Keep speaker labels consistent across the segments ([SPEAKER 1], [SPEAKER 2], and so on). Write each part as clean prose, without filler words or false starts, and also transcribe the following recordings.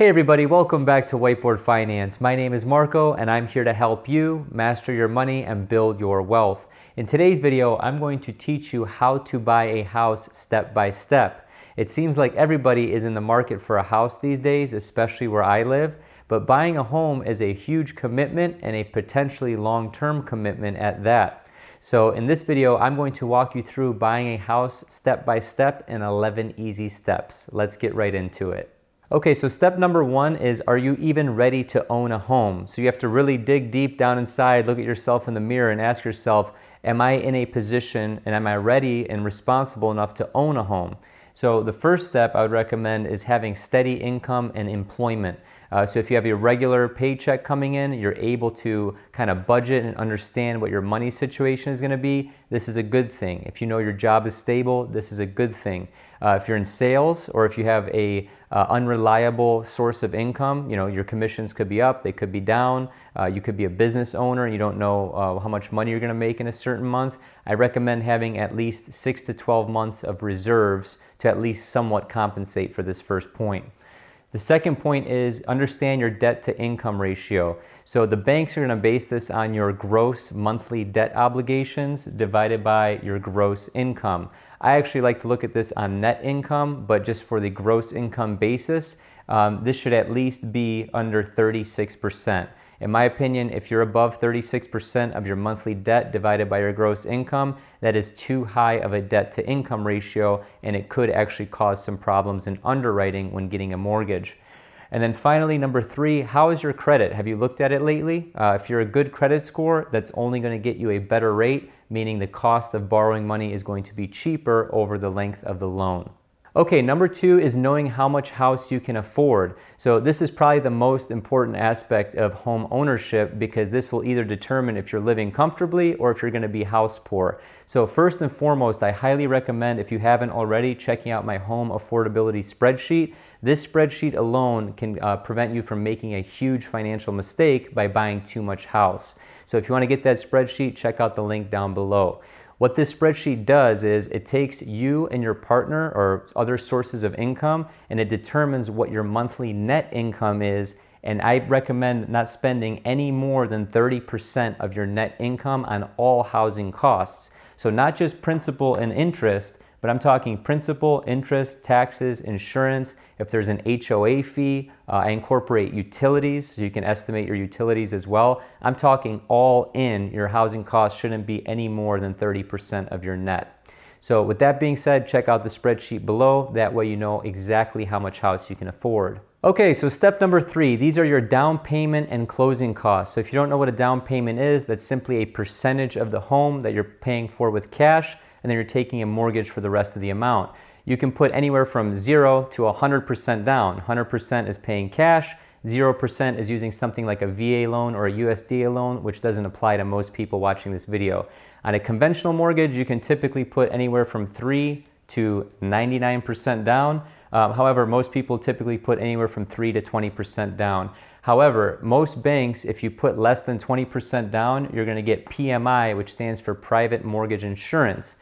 [SPEAKER 1] Hey everybody, welcome back to Whiteboard Finance. My name is Marco and I'm here to help you master your money and build your wealth. In today's video, I'm going to teach you how to buy a house step by step. It seems like everybody is in the market for a house these days, especially where I live, but buying a home is a huge commitment and a potentially long-term commitment at that. So in this video, I'm going to walk you through buying a house step by step in 11 easy steps. Let's get right into it. Okay, so step number one is, are you even ready to own a home? So you have to really dig deep down inside, look at yourself in the mirror and ask yourself, am I in a position and am I ready and responsible enough to own a home? So the first step I would recommend is having steady income and employment. So if you have your regular paycheck coming in, you're able to kind of budget and understand what your money situation is going to be. This is a good thing. If you know your job is stable, this is a good thing. If you're in sales or if you have a unreliable source of income, you know, your commissions could be up, they could be down. You could be a business owner and you don't know how much money you're going to make in a certain month. I recommend having at least 6 to 12 months of reserves to at least somewhat compensate for this first point. The second point is understand your debt to income ratio. So the banks are going to base this on your gross monthly debt obligations divided by your gross income. I actually like to look at this on net income, but just for the gross income basis, this should at least be under 36%. In my opinion, if you're above 36% of your monthly debt divided by your gross income, that is too high of a debt to income ratio, and it could actually cause some problems in underwriting when getting a mortgage. And then finally, number three, how is your credit? Have you looked at it lately? If you're a good credit score, that's only going to get you a better rate, meaning the cost of borrowing money is going to be cheaper over the length of the loan. Okay, number two is knowing how much house you can afford. So this is probably the most important aspect of home ownership because this will either determine if you're living comfortably or if you're going to be house poor. So first and foremost, I highly recommend, if you haven't already, checking out my home affordability spreadsheet. This spreadsheet alone can prevent you from making a huge financial mistake by buying too much house. So if you want to get that spreadsheet, check out the link down below. What this spreadsheet does is it takes you and your partner or other sources of income and it determines what your monthly net income is, and I recommend not spending any more than 30% of your net income on all housing costs. So not just principal and interest, but I'm talking principal, interest, taxes, insurance. If there's an HOA fee, I incorporate utilities, so you can estimate your utilities as well. I'm talking all in, your housing costs shouldn't be any more than 30% of your net. So with that being said, check out the spreadsheet below. That way you know exactly how much house you can afford. Okay, so step number three, these are your down payment and closing costs. So if you don't know what a down payment is, that's simply a percentage of the home that you're paying for with cash, and then you're taking a mortgage for the rest of the amount. You can put anywhere from 0 to 100% down. 100% is paying cash, 0% is using something like a VA loan or a USDA loan, which doesn't apply to most people watching this video. On a conventional mortgage, you can typically put anywhere from 3 to 99% down. However, most people typically put anywhere from 3 to 20% down. However, most banks, if you put less than 20% down, you're going to get PMI, which stands for Private Mortgage Insurance.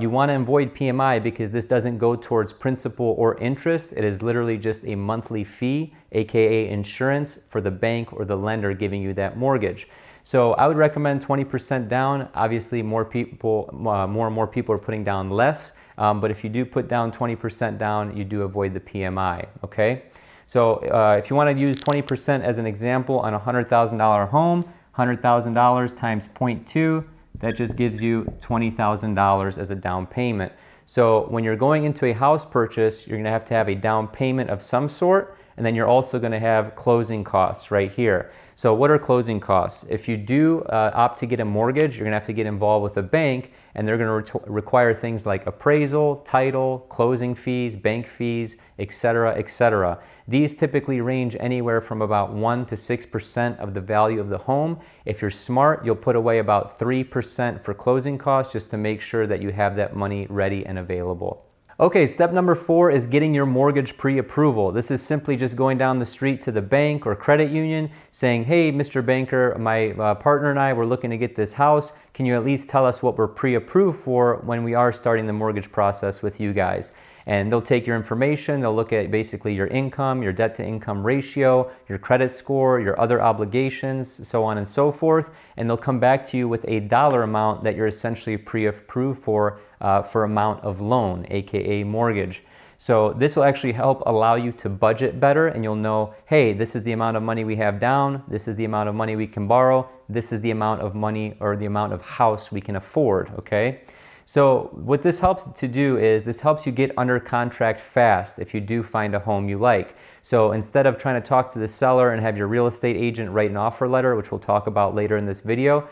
[SPEAKER 1] You want to avoid PMI because this doesn't go towards principal or interest. It is literally just a monthly fee, aka insurance, for the bank or the lender giving you that mortgage. So I would recommend 20% down. Obviously, more and more people are putting down less. But if you do put down 20% down, you do avoid the PMI, okay? So if you want to use 20% as an example on a $100,000 home, $100,000 times 0.2, that just gives you $20,000 as a down payment. So when you're going into a house purchase, you're going to have a down payment of some sort, and then you're also going to have closing costs right here. So what are closing costs? If you do opt to get a mortgage, you're going to have to get involved with a bank, and they're going to require things like appraisal, title, closing fees, bank fees, etc., etc. These typically range anywhere from about 1 to 6% of the value of the home. If you're smart, you'll put away about 3% for closing costs just to make sure that you have that money ready and available. Okay, step number 4 is getting your mortgage pre-approval. This is simply just going down the street to the bank or credit union saying, hey, Mr. Banker, my partner and I, we're looking to get this house. Can you at least tell us what we're pre-approved for when we are starting the mortgage process with you guys? And they'll take your information, they'll look at basically your income, your debt to income ratio, your credit score, your other obligations, so on and so forth, and they'll come back to you with a dollar amount that you're essentially pre-approved for amount of loan, aka mortgage. So this will actually help allow you to budget better, and you'll know, hey, this is the amount of money we have down, this is the amount of money we can borrow, this is the amount of money or the amount of house we can afford, okay? So what this helps to do is this helps you get under contract fast if you do find a home you like. So instead of trying to talk to the seller and have your real estate agent write an offer letter, which we'll talk about later in this video,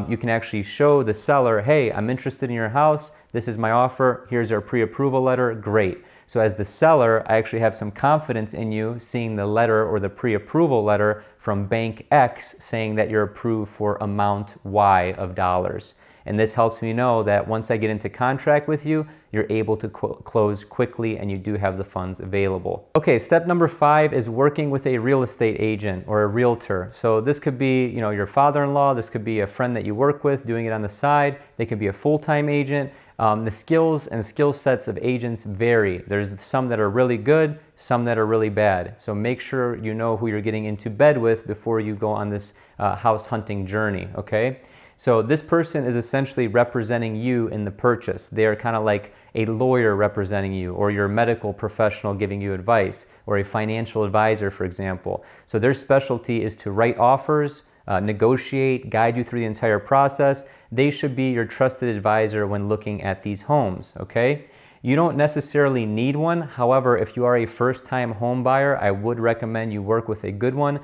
[SPEAKER 1] you can actually show the seller, hey, I'm interested in your house, this is my offer, here's our pre-approval letter, great. So as the seller, I actually have some confidence in you seeing the letter or the pre-approval letter from Bank X saying that you're approved for amount Y of dollars. And this helps me know that once I get into contract with you, you're able to close quickly and you do have the funds available. Okay, step number 5 is working with a real estate agent or a realtor. So this could be, your father-in-law, this could be a friend that you work with doing it on the side. They could be a full-time agent. The skills and skill sets of agents vary. There's some that are really good, some that are really bad. So make sure you know who you're getting into bed with before you go on this house hunting journey, okay? So this person is essentially representing you in the purchase. They are kind of like a lawyer representing you, or your medical professional giving you advice, or a financial advisor, for example. So their specialty is to write offers, negotiate, guide you through the entire process. They should be your trusted advisor when looking at these homes, okay? You don't necessarily need one. However, if you are a first-time home buyer, I would recommend you work with a good one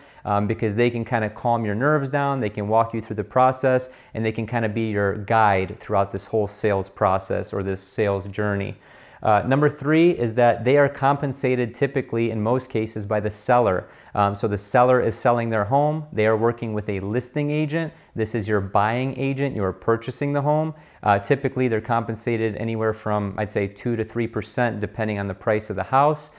[SPEAKER 1] because they can kind of calm your nerves down, they can walk you through the process, and they can kind of be your guide throughout this whole sales process or this sales journey. Number 3 is that they are compensated typically in most cases by the seller. So the seller is selling their home. They are working with a listing agent. This is your buying agent. You are purchasing the home. Typically they're compensated anywhere from, I'd say, 2 to 3% depending on the price of the house.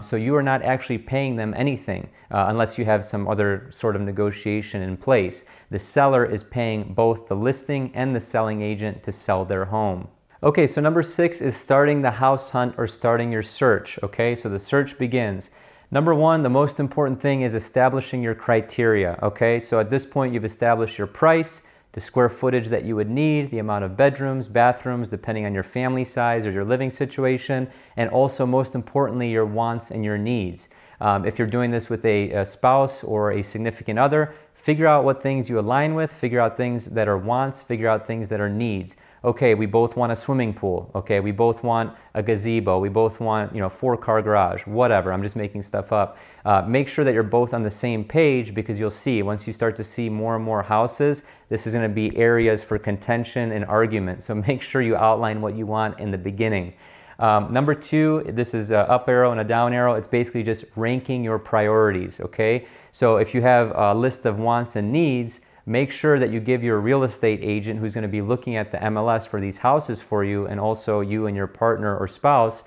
[SPEAKER 1] So you are not actually paying them anything unless you have some other sort of negotiation in place. The seller is paying both the listing and the selling agent to sell their home. Okay, so number 6 is starting the house hunt or starting your search, okay? So the search begins. Number 1, the most important thing is establishing your criteria, okay? So at this point, you've established your price, the square footage that you would need, the amount of bedrooms, bathrooms, depending on your family size or your living situation, and also, most importantly, your wants and your needs. If you're doing this with a spouse or a significant other, figure out what things you align with, figure out things that are wants, figure out things that are needs. Okay, we both want a swimming pool. Okay, we both want a gazebo. We both want, 4-car garage, whatever. I'm just making stuff up. Make sure that you're both on the same page because you'll see once you start to see more and more houses, this is going to be areas for contention and argument. So make sure you outline what you want in the beginning. Number 2, this is an up arrow and a down arrow. It's basically just ranking your priorities, okay? So if you have a list of wants and needs, make sure that you give your real estate agent who's going to be looking at the MLS for these houses for you, and also you and your partner or spouse,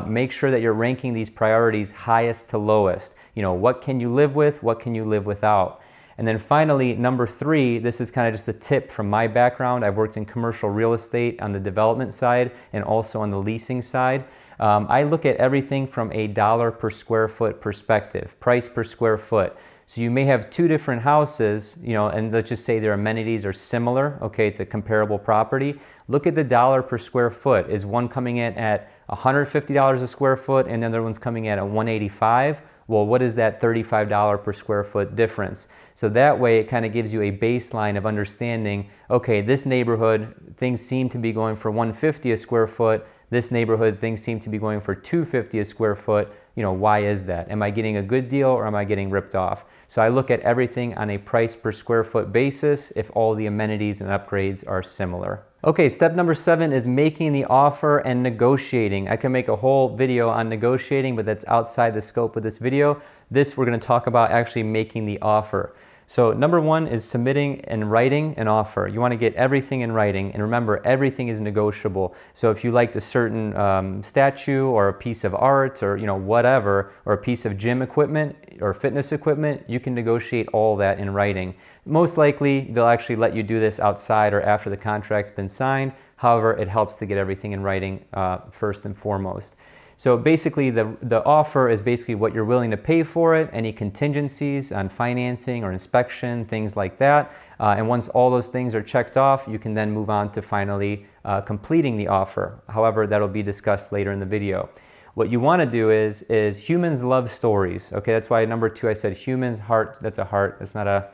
[SPEAKER 1] make sure that you're ranking these priorities highest to lowest. What can you live with? What can you live without? And then finally, number 3, this is kind of just a tip from my background. I've worked in commercial real estate on the development side and also on the leasing side. I look at everything from a dollar per square foot perspective, price per square foot. So you may have 2 different houses, and let's just say their amenities are similar. Okay, it's a comparable property. Look at the dollar per square foot. Is one coming in at $150 a square foot and the other one's coming in at $185? Well, what is that $35 per square foot difference? So that way it kind of gives you a baseline of understanding, okay, this neighborhood, things seem to be going for $150 a square foot. This neighborhood, things seem to be going for $250 a square foot. Why is that? Am I getting a good deal or am I getting ripped off? So I look at everything on a price per square foot basis if all the amenities and upgrades are similar. Okay, step number 7 is making the offer and negotiating. I can make a whole video on negotiating, but that's outside the scope of this video. We're going to talk about actually making the offer. So number 1 is submitting and writing an offer. You want to get everything in writing, and remember, everything is negotiable. So if you liked a certain statue or a piece of art or whatever, or a piece of gym equipment or fitness equipment, you can negotiate all that in writing. Most likely, they'll actually let you do this outside or after the contract's been signed. However, it helps to get everything in writing first and foremost. So basically the offer is basically what you're willing to pay for it, any contingencies on financing or inspection, things like that. And once all those things are checked off, you can then move on to finally completing the offer. However, that'll be discussed later in the video. What you want to do is humans love stories. Okay, that's why number 2 I said humans, heart, that's a heart. That's not a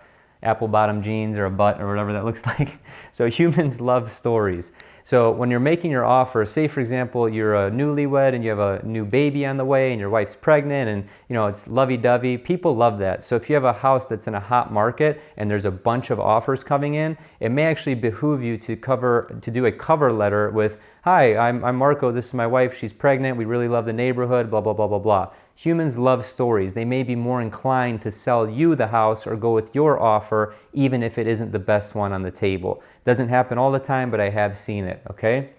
[SPEAKER 1] apple bottom jeans or a butt or whatever that looks like. So humans love stories. So when you're making your offer, say for example, you're a newlywed and you have a new baby on the way and your wife's pregnant and it's lovey-dovey, people love that. So if you have a house that's in a hot market and there's a bunch of offers coming in, it may actually behoove you to do a cover letter with, "Hi, I'm Marco, this is my wife, she's pregnant, we really love the neighborhood, blah, blah, blah, blah, blah." Humans love stories. They may be more inclined to sell you the house or go with your offer, even if it isn't the best one on the table. Doesn't happen all the time, but I have seen it, okay?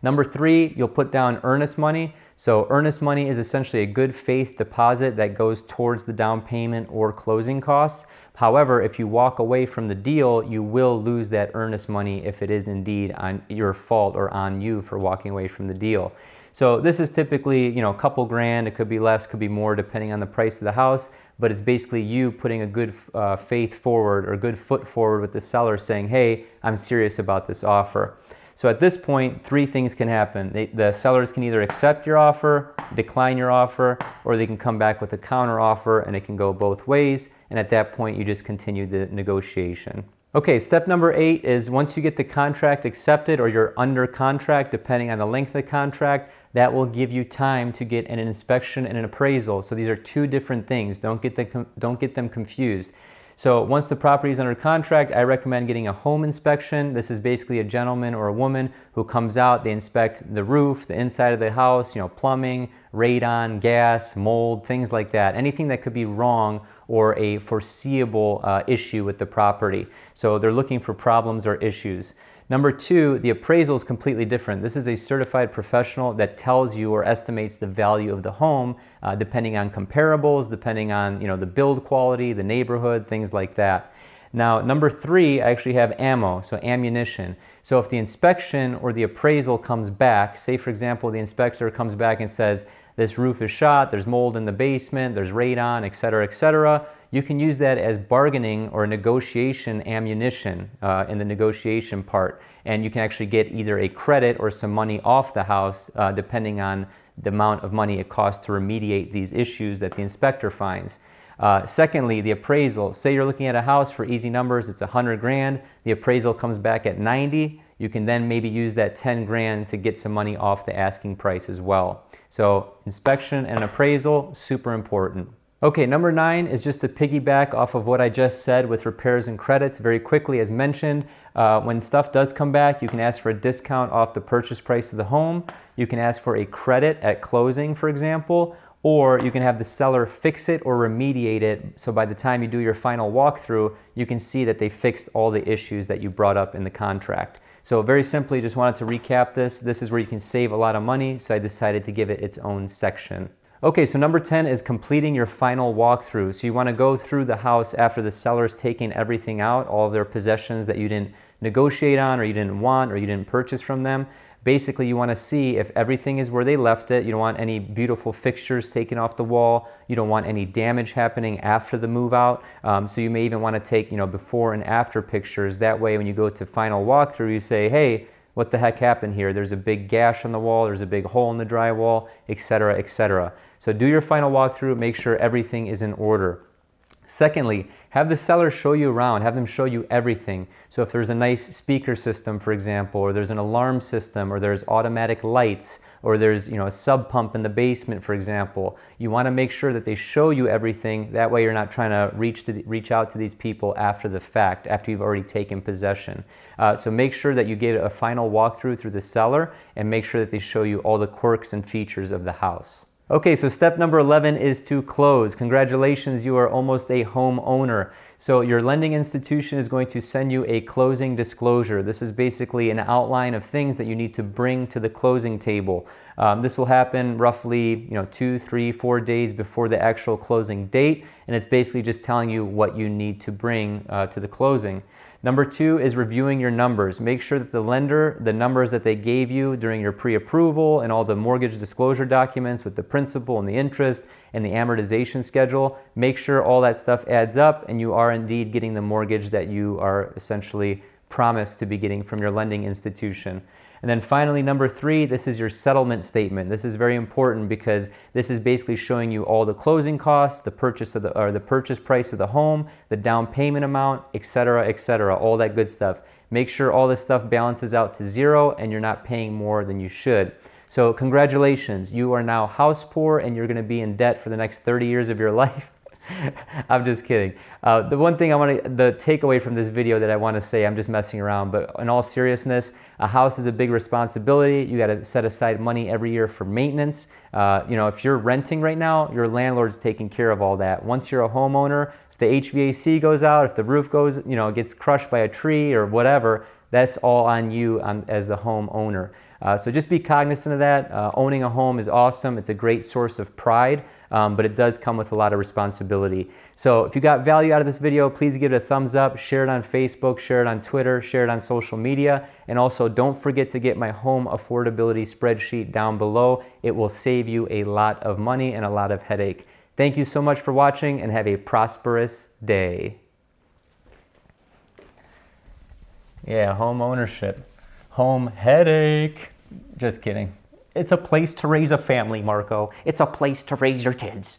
[SPEAKER 1] Number 3, you'll put down earnest money. So earnest money is essentially a good faith deposit that goes towards the down payment or closing costs. However, if you walk away from the deal, you will lose that earnest money if it is indeed on your fault or on you for walking away from the deal. So this is typically, a couple grand, it could be less, could be more depending on the price of the house, but it's basically you putting a good faith forward or good foot forward with the seller saying, "Hey, I'm serious about this offer." So at this point, 3 things can happen. The sellers can either accept your offer, decline your offer, or they can come back with a counter offer, and it can go both ways. And at that point, you just continue the negotiation. Okay, step number 8 is once you get the contract accepted or you're under contract, depending on the length of the contract, that will give you time to get an inspection and an appraisal. So these are 2 different things. Don't get them confused. So once the property is under contract, I recommend getting a home inspection. This is basically a gentleman or a woman who comes out, they inspect the roof, the inside of the house, plumbing, radon, gas, mold, things like that. Anything that could be wrong or a foreseeable issue with the property. So they're looking for problems or issues. Number 2, the appraisal is completely different. This is a certified professional that tells you or estimates the value of the home depending on comparables, depending on the build quality, the neighborhood, things like that. Now, number 3, I actually have ammo, so ammunition. So if the inspection or the appraisal comes back, say for example, the inspector comes back and says, this roof is shot, there's mold in the basement, there's radon, etc., you can use that as bargaining or negotiation ammunition in the negotiation part. And you can actually get either a credit or some money off the house depending on the amount of money it costs to remediate these issues that the inspector finds. Secondly, the appraisal. Say you're looking at a house for easy numbers, it's 100 grand, the appraisal comes back at 90, you can then maybe use that 10 grand to get some money off the asking price as well. So inspection and appraisal, super important. Okay, number 9 is just to piggyback off of what I just said with repairs and credits very quickly. As mentioned, when stuff does come back, you can ask for a discount off the purchase price of the home. You can ask for a credit at closing, for example, or you can have the seller fix it or remediate it. So by the time you do your final walkthrough, you can see that they fixed all the issues that you brought up in the contract. So very simply, just wanted to recap this. This is where you can save a lot of money, so I decided to give it its own section. Okay, so number 10 is completing your final walkthrough. So you want to go through the house after the seller's taken everything out, all of their possessions that you didn't negotiate on or you didn't want or you didn't purchase from them. Basically, you want to see if everything is where they left it. You don't want any beautiful fixtures taken off the wall. You don't want any damage happening after the move out. So you may even want to take before and after pictures. That way, when you go to final walkthrough, you say, hey, what the heck happened here? There's a big gash on the wall, there's a big hole in the drywall, etc., etc. So do your final walkthrough, make sure everything is in order. Secondly, have the seller show you around, have them show you everything. So if there's a nice speaker system, for example, or there's an alarm system, or there's automatic lights, or there's a sub pump in the basement, for example, you want to make sure that they show you everything. That way you're not trying to reach out to these people after the fact, after you've already taken possession. So make sure that you get a final walkthrough through the seller and make sure that they show you all the quirks and features of the house. Okay, so step number 11 is to close. Congratulations, you are almost a homeowner. So your lending institution is going to send you a closing disclosure. This is basically an outline of things that you need to bring to the closing table. This will happen roughly 2, 3, 4 days before the actual closing date, and it's basically just telling you what you need to bring to the closing. Number 2 is reviewing your numbers. Make sure that the lender, the numbers that they gave you during your pre-approval and all the mortgage disclosure documents with the principal and the interest and the amortization schedule, make sure all that stuff adds up and you are indeed getting the mortgage that you are essentially promised to be getting from your lending institution. And then finally, number 3, this is your settlement statement. This is very important because this is basically showing you all the closing costs, the purchase price of the home, the down payment amount, etc., all that good stuff. Make sure all this stuff balances out to 0 and you're not paying more than you should. So congratulations, you are now house poor and you're going to be in debt for the next 30 years of your life. I'm just kidding. The one thing the takeaway from this video that I want to say, I'm just messing around, but in all seriousness, a house is a big responsibility. You got to set aside money every year for maintenance. If you're renting right now, your landlord's taking care of all that. Once you're a homeowner, if the HVAC goes out, if the roof goes, gets crushed by a tree or whatever, that's all on you as the homeowner. So just be cognizant of that. Owning a home is awesome. It's a great source of pride, but it does come with a lot of responsibility. So if you got value out of this video, please give it a thumbs up, share it on Facebook, share it on Twitter, share it on social media, and also don't forget to get my home affordability spreadsheet down below. It will save you a lot of money and a lot of headache. Thank you so much for watching and have a prosperous day. Yeah, home ownership. Home headache. Just kidding. It's a place to raise a family, Marco. It's a place to raise your kids.